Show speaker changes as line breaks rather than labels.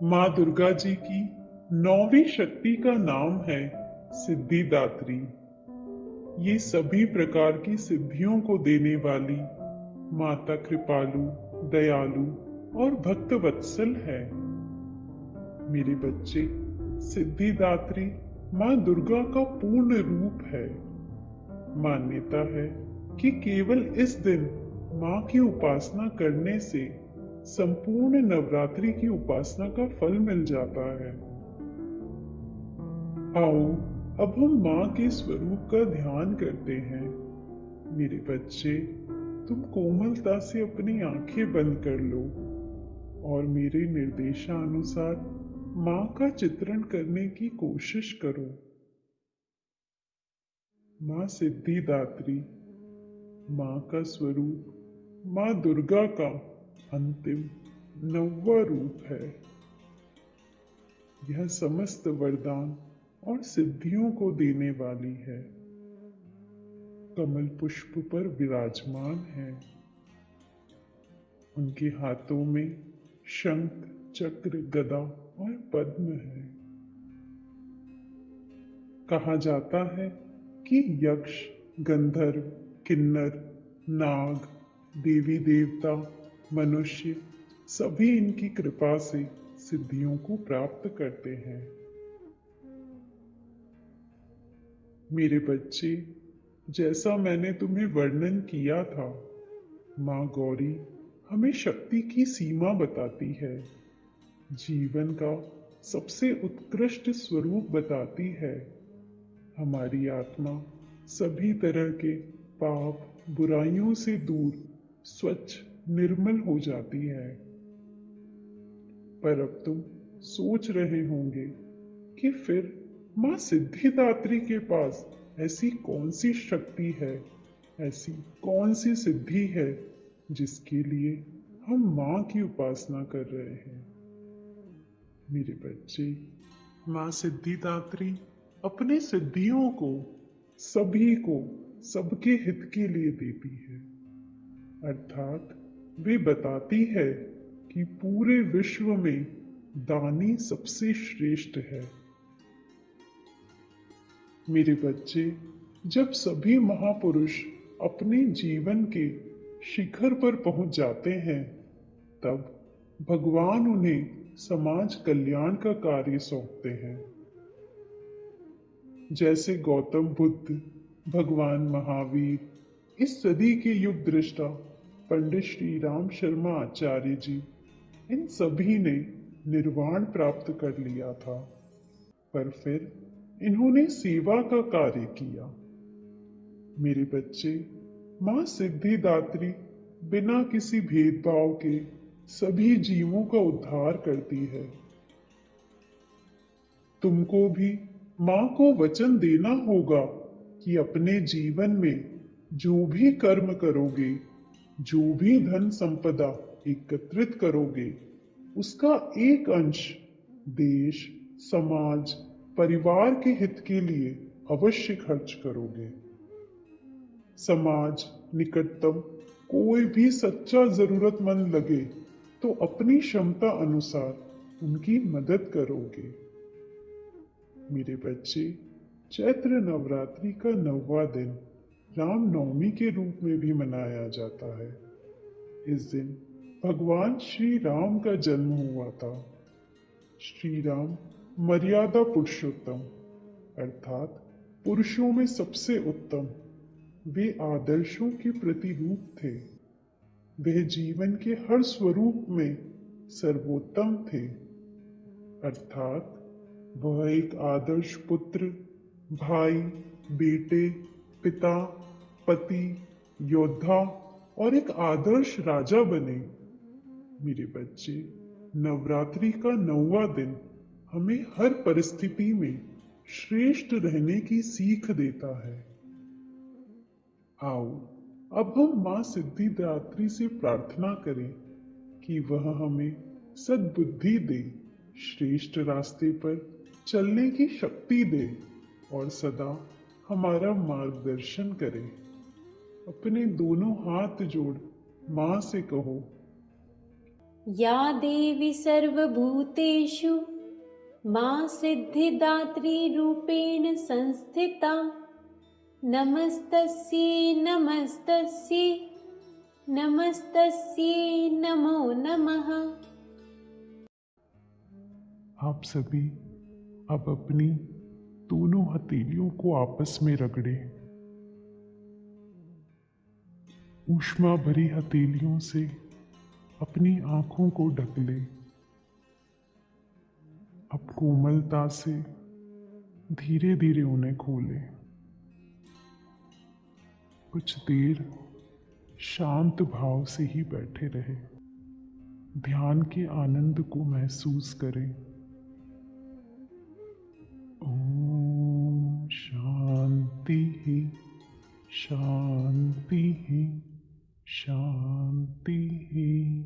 माँ दुर्गा जी की नौवीं शक्ति का नाम है सिद्धिदात्री। ये सभी प्रकार की सिद्धियों को देने वाली माता कृपालु, दयालु और भक्त वत्सल है। मेरे बच्चे, सिद्धिदात्री माँ दुर्गा का पूर्ण रूप है। मान्यता है कि केवल इस दिन माँ की उपासना करने से संपूर्ण नवरात्रि की उपासना का फल मिल जाता है। आओ अब हम माँ के स्वरूप का ध्यान करते हैं। मेरे बच्चे, तुम कोमलता से अपनी आंखें बंद कर लो और मेरे निर्देशानुसार माँ का चित्रण करने की कोशिश करो। माँ सिद्धिदात्री, माँ का स्वरूप माँ दुर्गा का अंतिम 9वां रूप है। यह समस्त वरदान और सिद्धियों को देने वाली है। कमल पुष्प पर विराजमान है। उनके हाथों में शंख, चक्र, गदा और पद्म है। कहा जाता है कि यक्ष, गंधर्व, किन्नर, नाग, देवी देवता, मनुष्य सभी इनकी कृपा से सिद्धियों को प्राप्त करते हैं। मेरे बच्चे, जैसा मैंने तुम्हें वर्णन किया था, माँ गौरी हमें शक्ति की सीमा बताती है, जीवन का सबसे उत्कृष्ट स्वरूप बताती है। हमारी आत्मा सभी तरह के पाप, बुराइयों से दूर, स्वच्छ, निर्मल हो जाती है। पर अब तुम सोच रहे होंगे कि फिर माँ सिद्धिदात्री के पास ऐसी कौन सी शक्ति है, ऐसी कौन सी सिद्धि है जिसके लिए हम माँ की उपासना कर रहे हैं। मेरे बच्चे, माँ सिद्धिदात्री अपने सिद्धियों को सभी को सबके हित के लिए देती है। अर्थात वे बताती है कि पूरे विश्व में दानी सबसे श्रेष्ठ है। मेरे बच्चे, जब सभी महापुरुष अपने जीवन के शिखर पर पहुंच जाते हैं, तब भगवान उन्हें समाज कल्याण का कार्य सौंपते हैं। जैसे गौतम बुद्ध, भगवान महावीर, इस सदी के युग दृष्टा पंडित श्री राम शर्मा आचार्य जी, इन सभी ने निर्वाण प्राप्त कर लिया था, पर फिर इन्होंने सेवा का कार्य किया। मेरे बच्चे, माँ सिद्धिदात्री बिना किसी भेदभाव के सभी जीवों का उद्धार करती है। तुमको भी माँ को वचन देना होगा कि अपने जीवन में जो भी कर्म करोगे, जो भी धन संपदा एकत्रित करोगे, उसका एक अंश देश, समाज, परिवार के हित के लिए अवश्य खर्च करोगे। समाज निकटतम कोई भी सच्चा जरूरतमंद लगे तो अपनी क्षमता अनुसार उनकी मदद करोगे। मेरे बच्चे, चैत्र नवरात्रि का 9वां दिन रामनवमी के रूप में भी मनाया जाता है। इस दिन भगवान श्री राम का जन्म हुआ था। श्री राम मर्यादा पुरुषोत्तम, अर्थात पुरुषों में सबसे उत्तम, वे आदर्शों के प्रतिरूप थे। वह जीवन के हर स्वरूप में सर्वोत्तम थे, अर्थात वह एक आदर्श पुत्र, भाई, बेटे, पिता, पति, योद्धा और एक आदर्श राजा बने। मेरे बच्चे, नवरात्रि का 9वां दिन हमें हर परिस्थिति में श्रेष्ठ रहने की सीख देता है। आओ अब हम माँ सिद्धिदात्री से प्रार्थना करें कि वह हमें सद्बुद्धि दे, श्रेष्ठ रास्ते पर चलने की शक्ति दे और सदा हमारा मार्गदर्शन करे। अपने दोनों हाथ जोड़ माँ से कहो,
या देवी सर्वभूतेषु मां सिद्धिदात्री रूपेण संस्थिता नमस्तस्यै नमस्तस्यै नमस्तस्यै नमो नमः।
आप सभी अब अपनी दोनों हथेलियों को आपस में रगड़े। ऊष्मा भरी हथेलियों से अपनी आंखों को ढक ले। अब कोमलता से धीरे धीरे उन्हें खोले। कुछ देर शांत भाव से ही बैठे रहे। ध्यान के आनंद को महसूस करें। ओम शांति ही शांति ही शांति ही।